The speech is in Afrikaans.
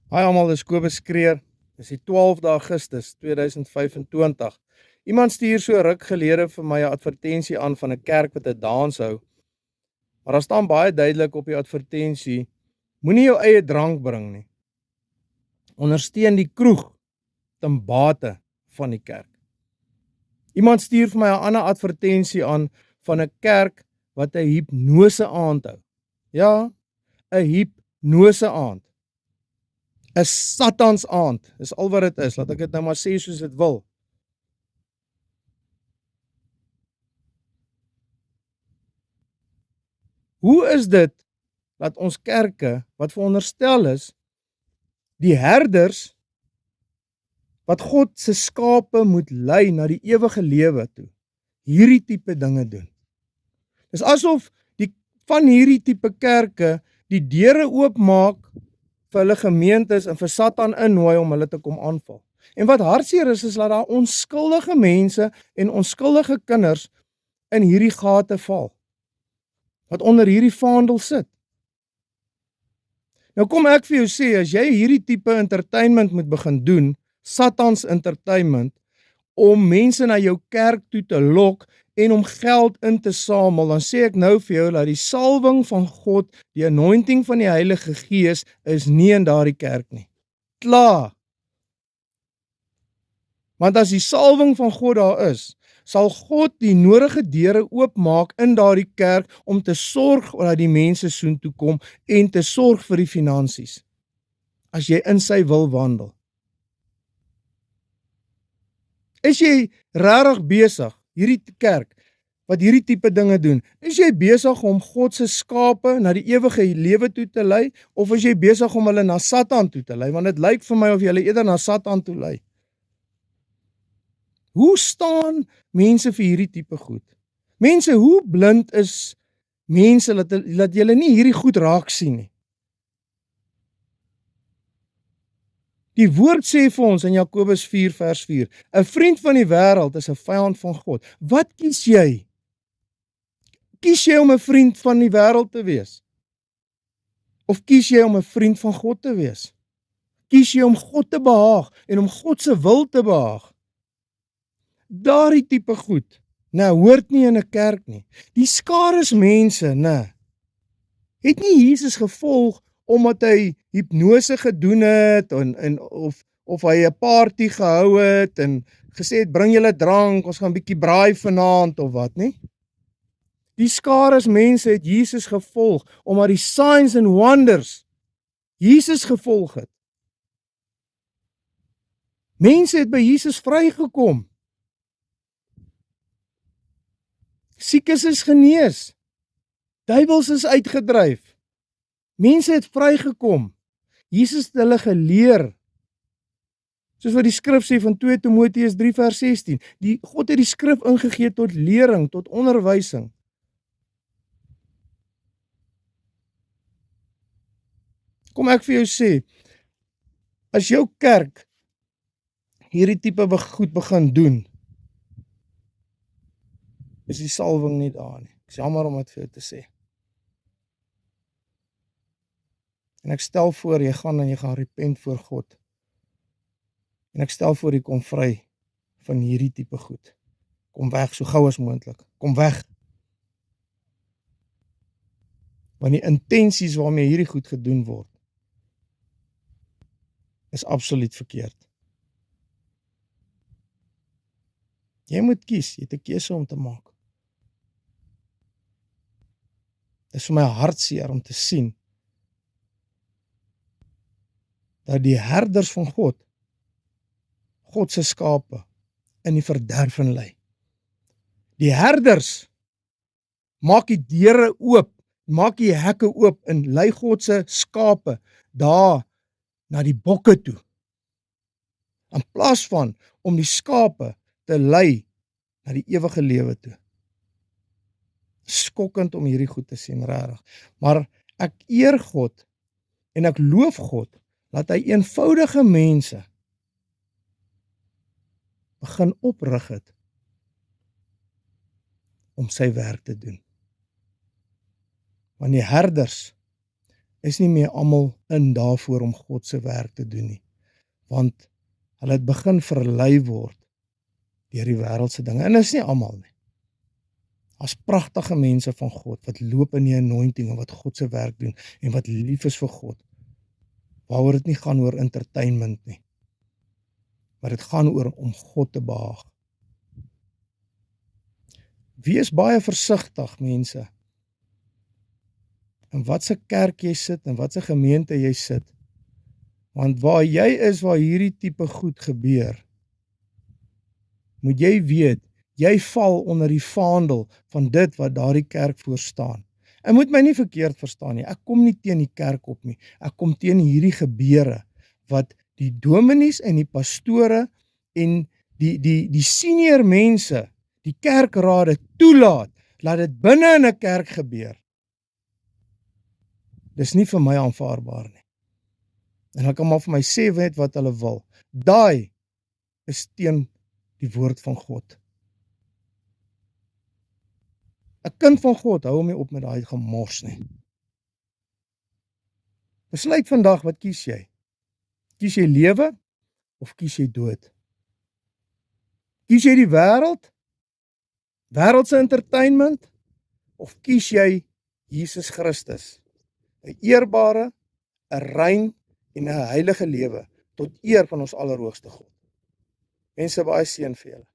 Hi almal, dis Kobus Kreer. Dis die 12de Augustus 2025. Iemand stuur so ruk gelede vir my 'n advertensie aan van 'n kerk wat 'n dans hou. Maar daar staan baie duidelik op die advertensie: moenie jou eie drank bring nie. Ondersteun die kroeg ten bate van die kerk. Iemand stuur vir my 'n ander advertensie aan van 'n kerk wat 'n hipnose aand hou. Ja, 'n hipnose aand. 'n Satans aand, is al wat dit is. Laat ek dit nou maar sê soos dit wil. Hoe is dit dat ons kerke wat veronderstel is die herders wat God se skape moet lei na die ewige lewe toe, hierdie tipe dinge doen? Dis asof die van hierdie tipe kerke die deure oopmaak vir hulle gemeentes en vir Satan innooi om hulle te kom aanval. En wat hartseer is dat daar onskuldige mense en onskuldige kinders in hierdie gate val, wat onder hierdie vaandel sit. Nou kom ek vir jou sê, as jy hierdie tipe entertainment moet begin doen, Satans entertainment, om mense na jou kerk toe te lok en om geld in te samel, dan sê ek nou vir jou dat die salwing van God, die anointing van die Heilige Gees, is nie in daardie kerk nie. Klaar. Want as die salwing van God daar is, sal God die nodige deure oopmaak in daardie kerk om te sorg dat die mense soontoe kom en te sorg vir die finansies, as jy in sy wil wandel. Is jy regtig besig, hierdie kerk, wat hierdie tipe dinge doen, is jy besig om God se skape na die ewige lewe toe te lei, of is jy besig om hulle na Satan toe te lei? Want dit lyk vir my of jy hulle eerder na Satan toe lei. Hoe staan mense vir hierdie tipe goed? Mense, hoe blind is mense dat julle nie hierdie goed raak sien nie? Die woord sê vir ons in Jakobus 4 vers 4, 'n vriend van die wêreld is 'n vyand van God. Wat kies jy? Kies jy om 'n vriend van die wêreld te wees? Of kies jy om 'n vriend van God te wees? Kies jy om God te behaag en om God se wil te behaag? Daardie tipe goed, hoort nie in 'n kerk nie. Die skares mense, het nie Jesus gevolg omdat hy hipnose gedoen het of hy 'n party gehou het en gesê het bring julle drank, ons gaan 'n bietjie braai vanaand of wat nie. Die skares mense het Jesus gevolg omdat die signs and wonders Jesus gevolg het. Mense het by Jesus vrygekom. Siekes is genees. Duiwels is uitgedryf. Mense het vrygekom. Jesus het hulle geleer. Soos wat die skrif sê van 2 Timoteus 3 vers 16. God het die skrif ingegee tot lering, tot onderwysing. Kom ek vir jou sê, as jou kerk hierdie tipe goed begin doen, is die salwing nie daar nie. Ek is jammer om dit vir jou te sê. En ek stel voor, jy gaan repent voor God. En ek stel voor, jy kom vry van hierdie tipe goed. Kom weg, so gou as moontlik. Kom weg. Want die intensies waarmee hierdie goed gedoen word, is absoluut verkeerd. Jy moet kies, jy het 'n keuse om te maak. Dit is vir my hartseer om te sien dat die herders van God se skape in die verderf lei. Die herders maak die deure oop, maak die hekke oop en lei God se skape daar na die bokke toe. In plaas van om die skape te lei na die ewige lewe toe. Skokkend om hierdie goed te sien, regtig. Maar ek eer God en ek loof God dat hy eenvoudige mense begin oprig het om sy werk te doen. Want die herders is nie meer almal in daarvoor om God se werk te doen nie, want hulle het begin verlei word deur die wêreldse dinge, en dit is nie almal nie. As pragtige mense van God, wat loop in die anointing, en wat God se werk doen, en wat lief is vir God, waaroor dit nie gaan oor entertainment nie, maar dit gaan oor om God te behaag. Wees baie versigtig, mense, in watse kerk jy sit, en watse gemeente jy sit, want waar jy is, waar hierdie tipe goed gebeur, moet jy weet, jy val onder die vaandel van dit wat daardie kerk voor staan. En moet my nie verkeerd verstaan nie, ek kom nie teen die kerk op nie, ek kom teen hierdie gebeure, wat die dominees en die pastore en die senior mense, die kerkrade toelaat, laat dit binne in 'n kerk gebeur. Dis nie vir my aanvaarbaar nie. En hulle kan maar vir my sê net wat hulle wil. Daai is teen die woord van God. 'n Kind van God hou hom nie op met daai gemors nie. Besluit vandag, wat kies jy? Kies jy lewe of kies jy dood? Kies jy die wêreld? Wêreldse entertainment? Of kies jy Jesus Christus? 'n eerbare, 'n rein en 'n heilige lewe tot eer van ons Allerhoogste God. Mense, baie seën vir julle.